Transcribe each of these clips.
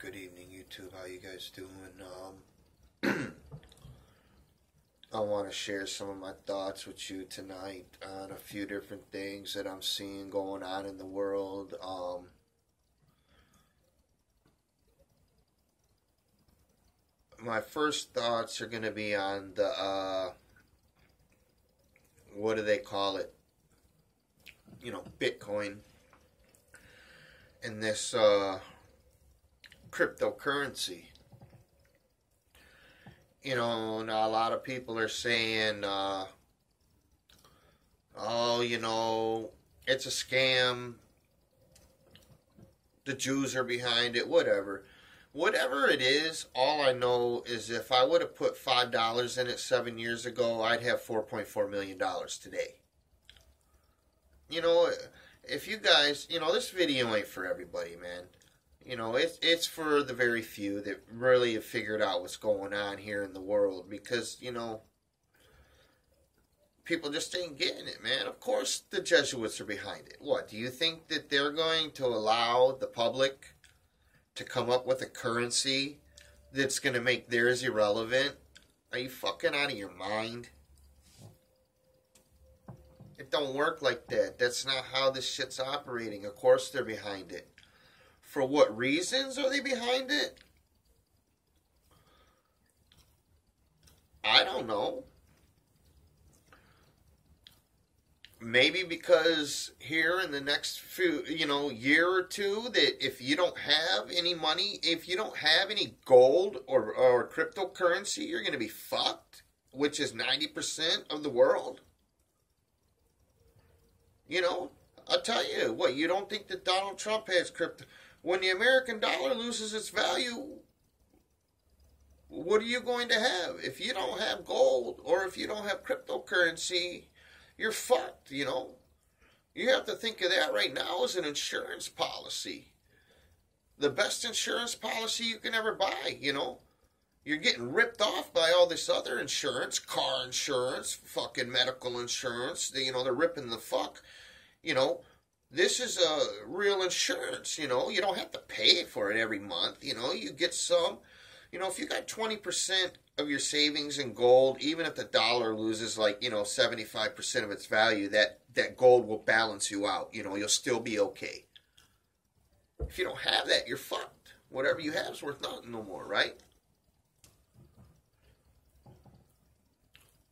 Good evening, YouTube. How you guys doing? I want to share some of my thoughts with you tonight on a few different things that I'm seeing going on in the world. My first thoughts are going to be on the, what do they call it? Bitcoin and this cryptocurrency. Now a lot of people are saying, it's a scam. The Jews are behind it, whatever. Whatever it is, all I know is if I would have put $5 in it 7 years ago, I'd have $4.4 million today. If you guys, this video ain't for everybody, man. It's for the very few that really have figured out what's going on here in the world because, people just ain't getting it, man. Of course the Jesuits are behind it. What, do you think that they're going to allow the public to come up with a currency that's going to make theirs irrelevant? Are you fucking out of your mind? It don't work like that. That's not how this shit's operating. Of course they're behind it. For what reasons are they behind it? I don't know. Maybe because here in the next year or two, that if you don't have any money, if you don't have any gold or cryptocurrency, you're going to be fucked, which is 90% of the world. I'll tell you what, you don't think that Donald Trump has crypto. When the American dollar loses its value, what are you going to have? If you don't have gold or if you don't have cryptocurrency, you're fucked, You have to think of that right now as an insurance policy. The best insurance policy you can ever buy, You're getting ripped off by all this other insurance, car insurance, fucking medical insurance. They're ripping the fuck, This is a real insurance, You don't have to pay for it every month, You get some, if you got 20% of your savings in gold, even if the dollar loses 75% of its value, that gold will balance you out. You'll still be okay. If you don't have that, you're fucked. Whatever you have is worth nothing no more, right?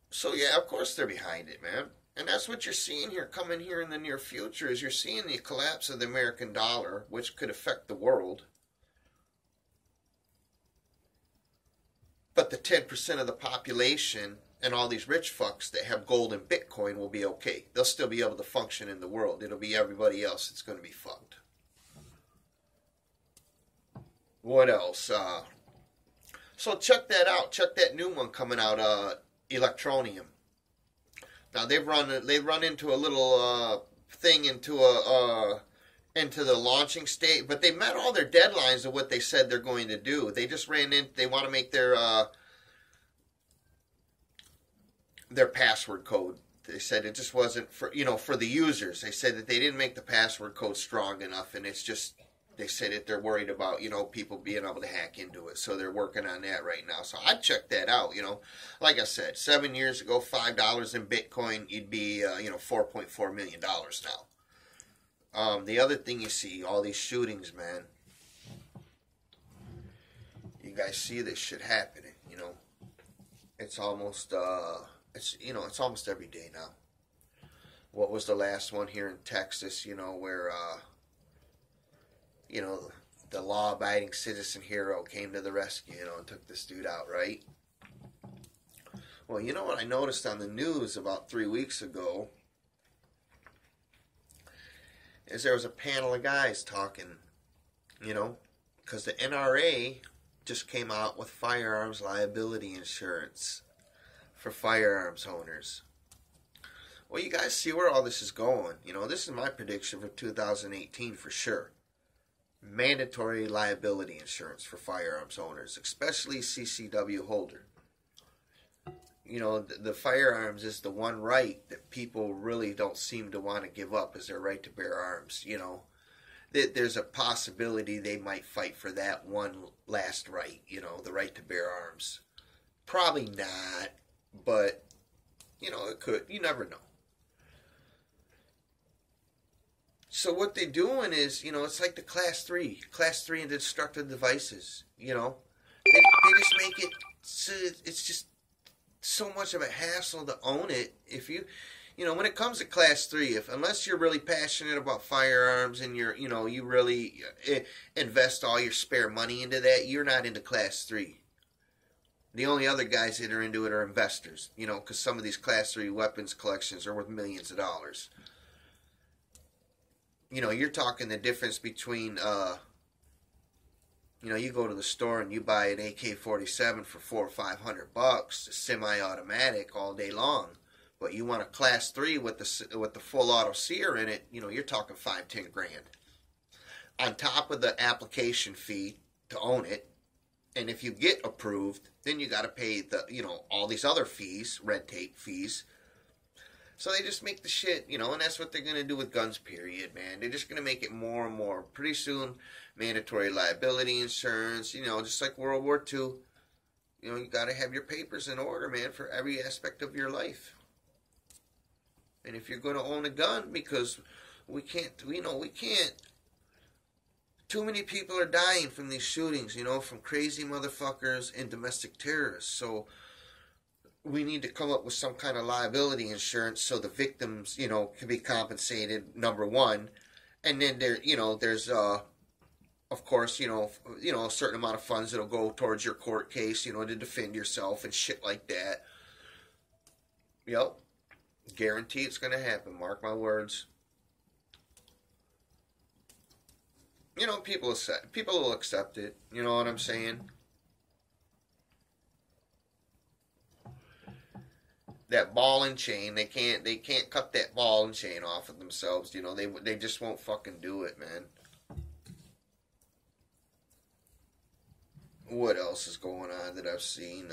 So yeah, of course they're behind it, man. And that's what you're seeing here, coming here in the near future, is you're seeing the collapse of the American dollar, which could affect the world. But the 10% of the population and all these rich fucks that have gold and Bitcoin will be okay. They'll still be able to function in the world. It'll be everybody else that's going to be fucked. What else? So check that out. Check that new one coming out, Electroneum. Now they've run into a little thing into the launching state, but they met all their deadlines of what they said they're going to do. They just they want to make their password code. They said it just wasn't for the users. They said that they didn't make the password code strong enough, and it's just, they said that they're worried about, people being able to hack into it. So they're working on that right now. So I'd check that out, Like I said, 7 years ago, $5 in Bitcoin, you'd be, $4.4 million now. The other thing you see, all these shootings, man. You guys see this shit happening, It's almost, it's almost every day now. What was the last one here in Texas, where, the law-abiding citizen hero came to the rescue, and took this dude out, right? Well, you know what I noticed on the news about 3 weeks ago? Is there was a panel of guys talking, because the NRA just came out with firearms liability insurance for firearms owners. Well, you guys see where all this is going. This is my prediction for 2018 for sure. Mandatory liability insurance for firearms owners, especially CCW holder. The firearms is the one right that people really don't seem to want to give up, is their right to bear arms. there's a possibility they might fight for that one last right, the right to bear arms. Probably not, but, it could. You never know. So what they're doing is, it's like the Class 3 and destructive devices, They just make it, so it's just so much of a hassle to own it. If you, when it comes to Class 3, unless you're really passionate about firearms and you really invest all your spare money into that, you're not into Class 3. The only other guys that are into it are investors, because some of these Class 3 weapons collections are worth millions of dollars. You're talking the difference between, you go to the store and you buy an AK-47 for $400 or $500, semi-automatic all day long. But you want a Class 3 with the full auto sear in it, you're talking $5-10 grand. On top of the application fee to own it, and if you get approved, then you got to pay all these other fees, red tape fees. So they just make the shit, and that's what they're going to do with guns, period, man. They're just going to make it more and more. Pretty soon, mandatory liability insurance, just like World War II. You got to have your papers in order, man, for every aspect of your life. And if you're going to own a gun, because we can't, too many people are dying from these shootings, from crazy motherfuckers and domestic terrorists. So we need to come up with some kind of liability insurance so the victims, can be compensated, number one. And then there's of course, a certain amount of funds that'll go towards your court case, to defend yourself and shit like that. Yep. Guarantee it's going to happen. Mark my words. People will accept it. You know what I'm saying? That ball and chain, they can't cut that ball and chain off of themselves. They just won't fucking do it, man. What else is going on that I've seen?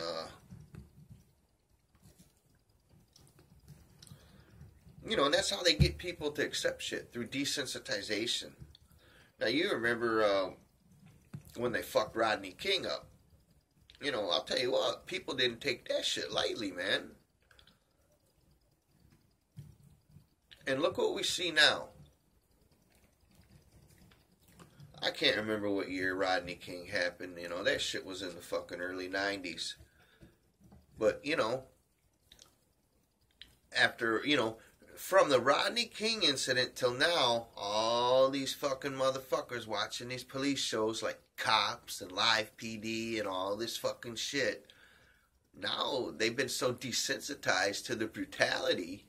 And that's how they get people to accept shit, through desensitization. Now, you remember when they fucked Rodney King up. I'll tell you what, people didn't take that shit lightly, man. And look what we see now. I can't remember what year Rodney King happened. That shit was in the fucking early 90s. But, after, from the Rodney King incident till now, all these fucking motherfuckers watching these police shows like Cops and Live PD and all this fucking shit. Now, they've been so desensitized to the brutality.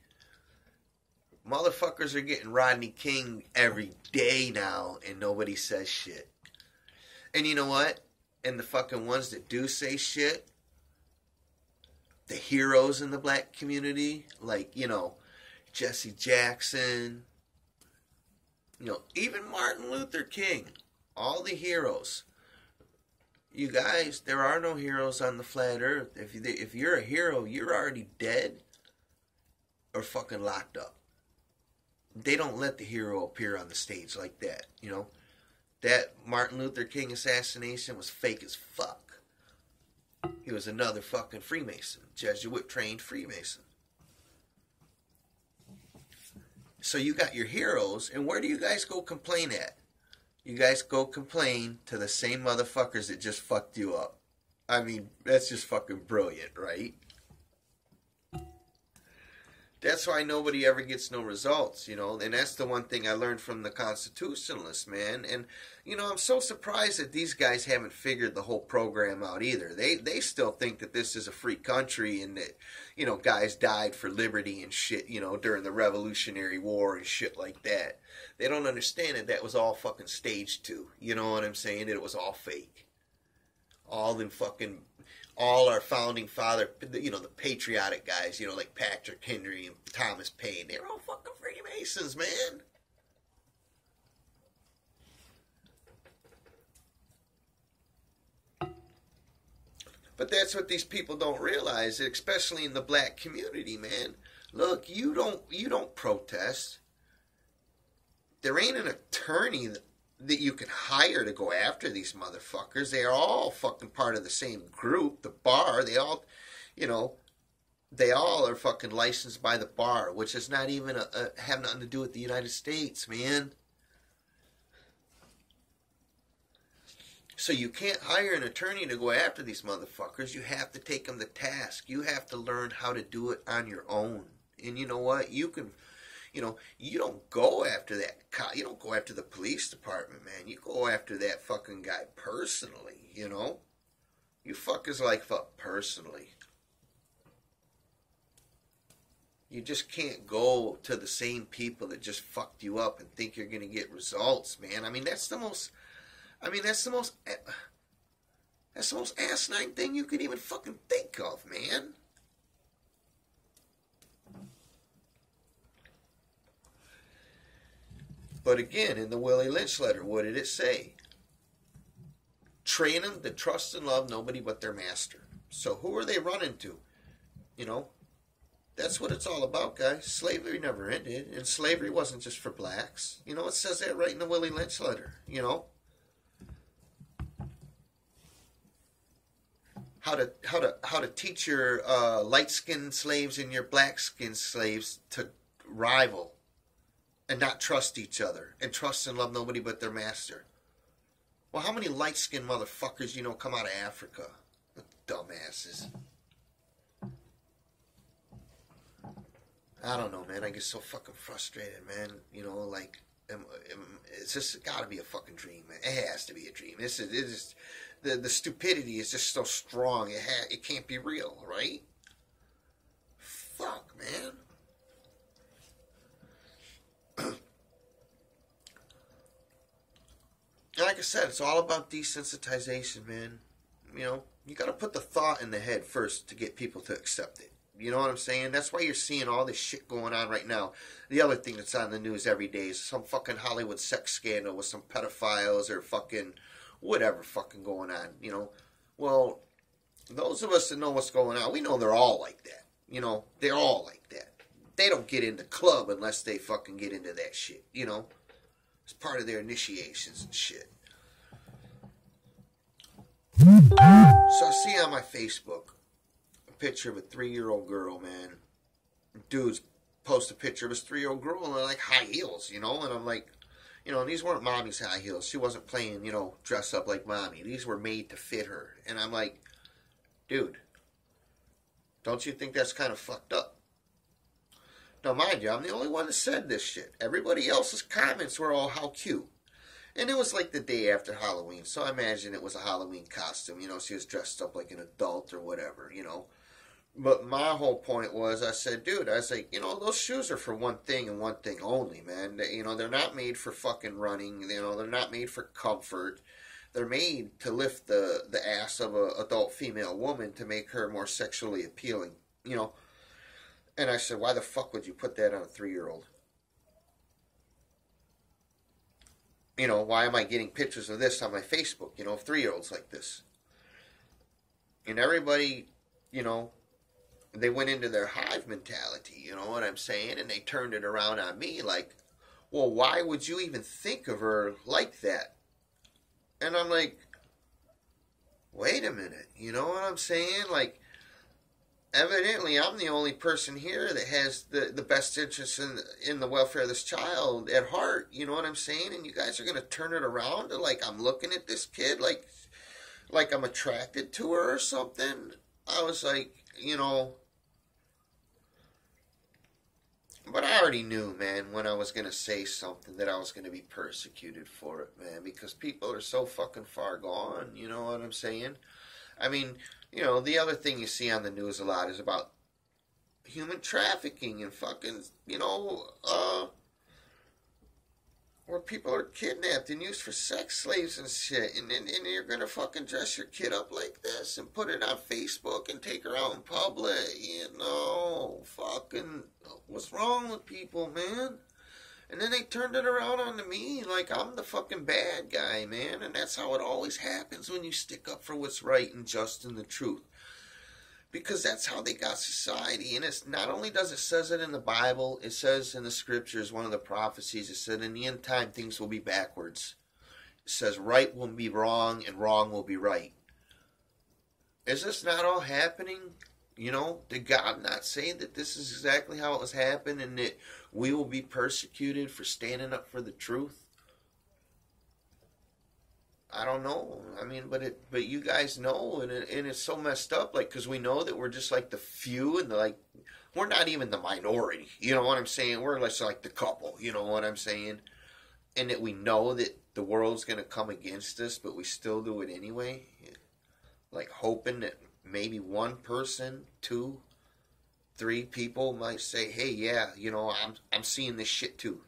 Motherfuckers are getting Rodney King every day now, and nobody says shit. And you know what? And the fucking ones that do say shit, the heroes in the black community, like, Jesse Jackson, even Martin Luther King, all the heroes. You guys, there are no heroes on the flat earth. If you're a hero, you're already dead or fucking locked up. They don't let the hero appear on the stage like that, That Martin Luther King assassination was fake as fuck. He was another fucking Freemason, Jesuit-trained Freemason. So you got your heroes, and where do you guys go complain at? You guys go complain to the same motherfuckers that just fucked you up. I mean, that's just fucking brilliant, right? That's why nobody ever gets no results, and that's the one thing I learned from the Constitutionalists, man. And, I'm so surprised that these guys haven't figured the whole program out either. They still think that this is a free country and that, guys died for liberty and shit, during the Revolutionary War and shit like that. They don't understand that was all fucking staged too. You know what I'm saying? That it was all fake. All our founding father, the patriotic guys, like Patrick Henry and Thomas Paine, they're all fucking Freemasons, man. But that's what these people don't realize, especially in the black community, man. Look, you don't protest. There ain't an attorney that you can hire to go after these motherfuckers. They are all fucking part of the same group, the bar. They all, you know, they all are fucking licensed by the bar, which is not even have nothing to do with the United States, man. So you can't hire an attorney to go after these motherfuckers. You have to take them to task. You have to learn how to do it on your own. And you know what? You can, you know, you don't go after that. You don't go after the police department, man. You go after that fucking guy personally, you know? You fuckers like fuck personally. You just can't go to the same people that just fucked you up and think you're going to get results, man. I mean, that's the most asinine thing you could even fucking think of, man. But again, in the Willie Lynch letter, what did it say? Train them to trust and love nobody but their master. So who are they running to? You know, that's what it's all about, guys. Slavery never ended, and slavery wasn't just for blacks. You know, it says that right in the Willie Lynch letter, you know. How to teach your light-skinned slaves and your black-skinned slaves to rival and not trust each other and trust and love nobody but their master. Well, how many light-skinned motherfuckers you know come out of Africa? The dumbasses. I don't know, man. I get so fucking frustrated, man. You know, like, it's just got to be a fucking dream, man. It has to be a dream. It is. The stupidity is just so strong. It can't be real, right? Fuck, man. Like I said, it's all about desensitization, man. You know, you got to put the thought in the head first to get people to accept it. You know what I'm saying? That's why you're seeing all this shit going on right now. The other thing that's on the news every day is some fucking Hollywood sex scandal with some pedophiles or fucking whatever fucking going on, you know. Well, those of us that know what's going on, we know they're all like that. You know, they're all like that. They don't get into club unless they fucking get into that shit, you know. It's part of their initiations and shit. So I see on my Facebook a picture of a 3-year-old girl, man. Dudes post a picture of his 3-year-old girl and they're like high heels, you know, and I'm like, you know, these weren't mommy's high heels. She wasn't playing, you know, dress up like mommy. These were made to fit her. And I'm like, dude, don't you think that's kind of fucked up? Now, mind you, I'm the only one that said this shit. Everybody else's comments were all, how cute. And it was like the day after Halloween, so I imagine it was a Halloween costume. You know, she was dressed up like an adult or whatever, you know. But my whole point was, I said, dude, I was like, you know, those shoes are for one thing and one thing only, man. You know, they're not made for fucking running. You know, they're not made for comfort. They're made to lift the ass of an adult female woman to make her more sexually appealing, you know. And I said, why the fuck would you put that on a 3-year-old? You know, why am I getting pictures of this on my Facebook, you know, of 3-year-olds like this? And everybody, you know, they went into their hive mentality, you know what I'm saying? And they turned it around on me like, well, why would you even think of her like that? And I'm like, wait a minute, you know what I'm saying? Like, evidently I'm the only person here that has the best interest in the welfare of this child at heart, you know what I'm saying? And you guys are going to turn it around to like I'm looking at this kid like I'm attracted to her or something. I was like, you know, but I already knew, man, when I was going to say something that I was going to be persecuted for it, man, because people are so fucking far gone, you know what I'm saying? I mean, you know, the other thing you see on the news a lot is about human trafficking and fucking, you know, where people are kidnapped and used for sex slaves and shit. And you're going to fucking dress your kid up like this and put it on Facebook and take her out in public. You know, fucking, what's wrong with people, man? And then they turned it around onto me like I'm the fucking bad guy, man. And that's how it always happens when you stick up for what's right and just and the truth. Because that's how they got society. And it's not only does it says it in the Bible, it says in the scriptures, one of the prophecies, it said in the end time things will be backwards. says right will be wrong and wrong will be right. Is this not all happening? Did God not say that this is exactly how it was happening and that we will be persecuted for standing up for the truth? I don't know. I mean, but you guys know, and it's so messed up. Like, because we know that we're just like the few, and we're not even the minority. You know what I'm saying? We're less like the couple. You know what I'm saying? And that we know that the world's gonna come against us, but we still do it anyway. Like hoping that maybe one person, two, three people might say, "Hey, yeah, I'm seeing this shit too."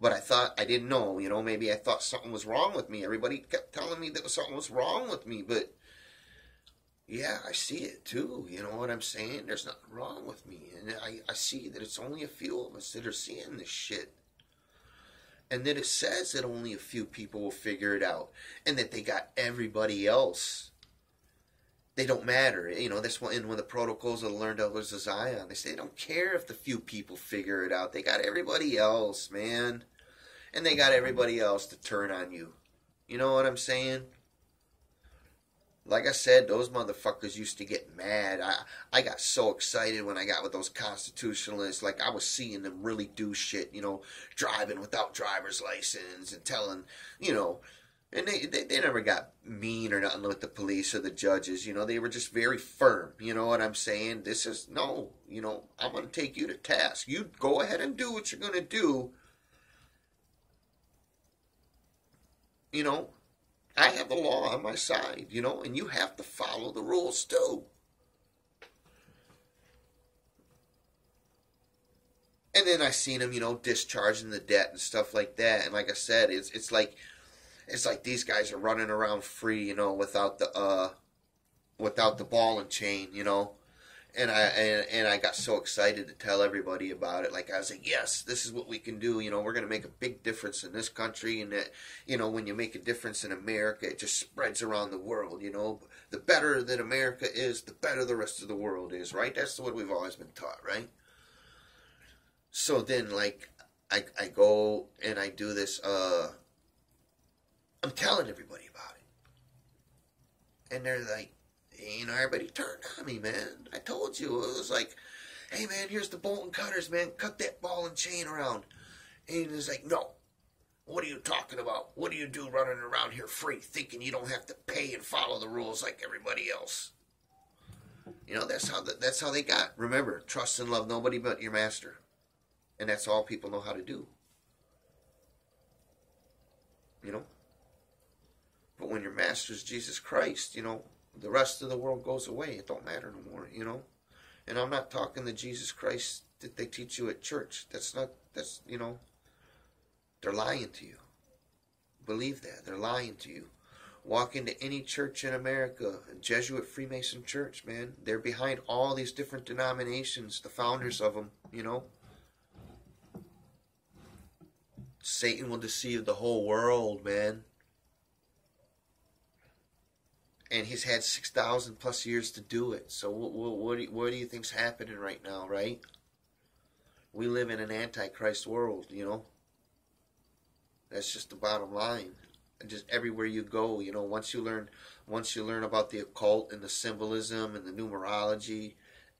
But I didn't know, maybe I thought something was wrong with me. Everybody kept telling me that something was wrong with me, but yeah, I see it too. You know what I'm saying? There's nothing wrong with me. And I see that it's only a few of us that are seeing this shit. And that it says that only a few people will figure it out. And that they got everybody else. They don't matter. That's when the protocols of the learned elders of Zion, they say they don't care if the few people figure it out. They got everybody else, man. And they got everybody else to turn on you. You know what I'm saying? Like I said, those motherfuckers used to get mad. I got so excited when I got with those constitutionalists. Like, I was seeing them really do shit, driving without driver's license and telling, and they never got mean or nothing with the police or the judges. They were just very firm. You know what I'm saying? I'm going to take you to task. You go ahead and do what you're going to do. I have the law on my side, and you have to follow the rules too. And then I seen them, discharging the debt and stuff like that. And like I said, it's like these guys are running around free, without the ball and chain, And I got so excited to tell everybody about it. Like, I was like, yes, this is what we can do. We're going to make a big difference in this country. And that, when you make a difference in America, it just spreads around the world, The better that America is, the better the rest of the world is, right? That's what we've always been taught, right? So then, like, I go and I do this, I'm telling everybody about it. And they're like, everybody turned on me, man. I told you. It was like, hey, man, here's the bolt and cutters, man. Cut that ball and chain around. And he was like, no. What are you talking about? What do you do running around here free, thinking you don't have to pay and follow the rules like everybody else? That's how they got. Remember, trust and love nobody but your master. And that's all people know how to do. But when your master's Jesus Christ, the rest of the world goes away. It don't matter no more, And I'm not talking the Jesus Christ that they teach you at church. They're lying to you. Believe that. They're lying to you. Walk into any church in America, a Jesuit Freemason church, man. They're behind all these different denominations, the founders of them, Satan will deceive the whole world, man. And he's had 6,000 plus years to do it. So what do you think's happening right now, right? We live in an antichrist world, That's just the bottom line. And just everywhere you go, once you learn about the occult and the symbolism and the numerology,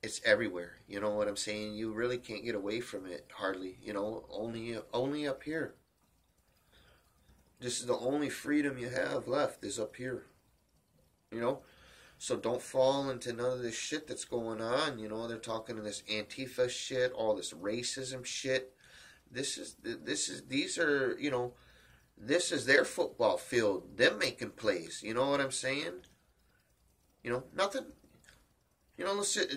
it's everywhere. You know what I'm saying? You really can't get away from it hardly. Only up here. This is the only freedom you have left is up here. So don't fall into none of this shit that's going on. They're talking to this Antifa shit, all this racism shit. This is their football field, them making plays. You know what I'm saying? Nothing.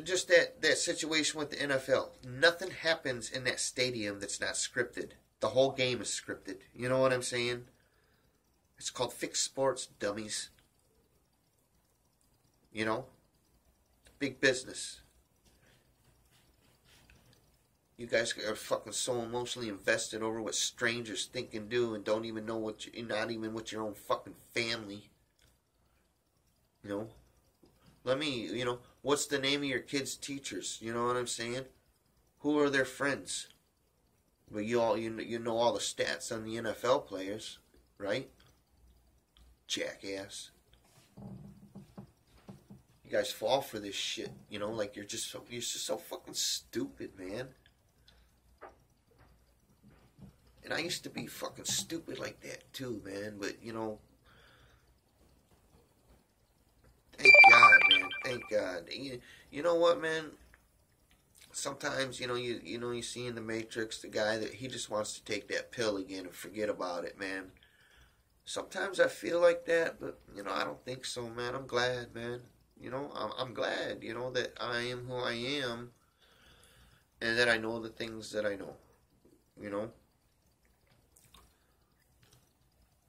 Just that situation with the NFL. Nothing happens in that stadium that's not scripted. The whole game is scripted. You know what I'm saying? It's called fixed sports, dummies. Big business. You guys are fucking so emotionally invested over what strangers think and do and don't even know not even with your own fucking family. What's the name of your kids' teachers? You know what I'm saying? Who are their friends? But you know all the stats on the NFL players, right? jackass. You guys fall for this shit, you know, like you're just so fucking stupid, man. And I used to be fucking stupid like that too, man. But you know, thank God, man. Thank God. You know what, man? Sometimes, you know, you see in the Matrix the guy that he just wants to take that pill again and forget about it, man. Sometimes I feel like that, but you know, I don't think so, man. I'm glad, man. You know, I'm glad, you know, that I am who I am, and that I know the things that I know. You know,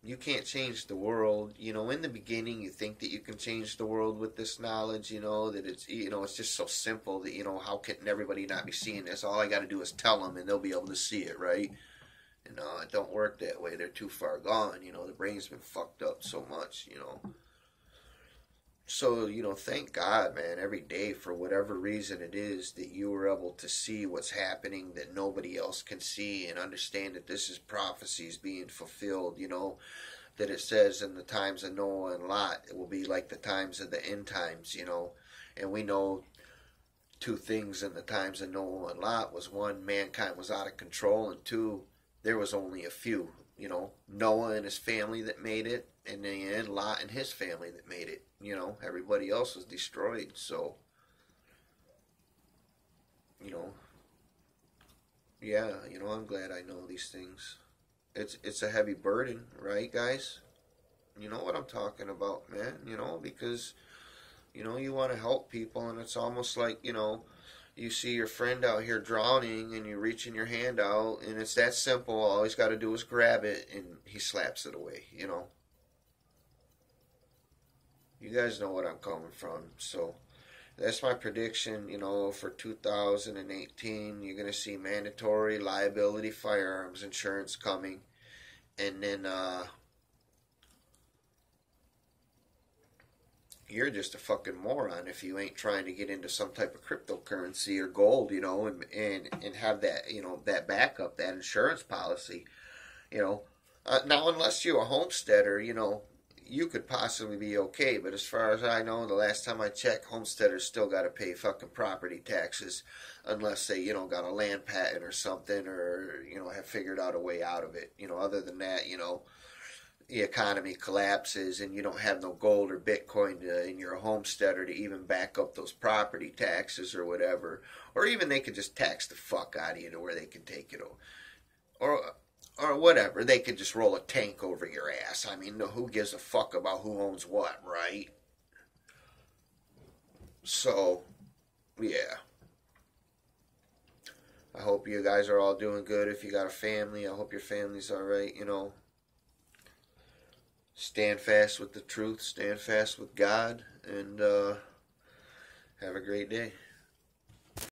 you can't change the world. You know, in the beginning, you think that you can change the world with this knowledge. You know that it's just so simple that how can everybody not be seeing this? All I got to do is tell them, and they'll be able to see it, right? And no, it don't work that way. They're too far gone. You know, the brain's been fucked up so much. You know. So, you know, thank God, man, every day for whatever reason it is that you were able to see what's happening that nobody else can see and understand that this is prophecies being fulfilled, you know, that it says in the times of Noah and Lot, it will be like the times of the end times, you know, and we know two things in the times of Noah and Lot was one, mankind was out of control, and two, there was only a few, you know, Noah and his family that made it, and then Lot and his family that made it. You know, everybody else was destroyed. So, you know, yeah, you know, I'm glad I know these things. It's a heavy burden, right, guys? You know what I'm talking about, man. You know, because you know you want to help people, and it's almost like you see your friend out here drowning, and you're reaching your hand out, and it's that simple. All he's got to do is grab it, and he slaps it away. You know. You guys know what I'm coming from. So that's my prediction, you know, for 2018. You're going to see mandatory liability firearms insurance coming. And then you're just a fucking moron if you ain't trying to get into some type of cryptocurrency or gold, you know, and have that, you know, that backup, that insurance policy, you know. Now, unless you're a homesteader, you know, you could possibly be okay, but as far as I know, the last time I checked, homesteaders still got to pay fucking property taxes unless they, you know, got a land patent or something, or, you know, have figured out a way out of it. You know, other than that, you know, the economy collapses and you don't have no gold or Bitcoin and you're a homesteader to even back up those property taxes or whatever. Or even they could just tax the fuck out of you to where they can take it. Or whatever, they could just roll a tank over your ass. I mean, who gives a fuck about who owns what, right? So, yeah. I hope you guys are all doing good. If you got a family, I hope your family's alright, you know. Stand fast with the truth, stand fast with God, and have a great day.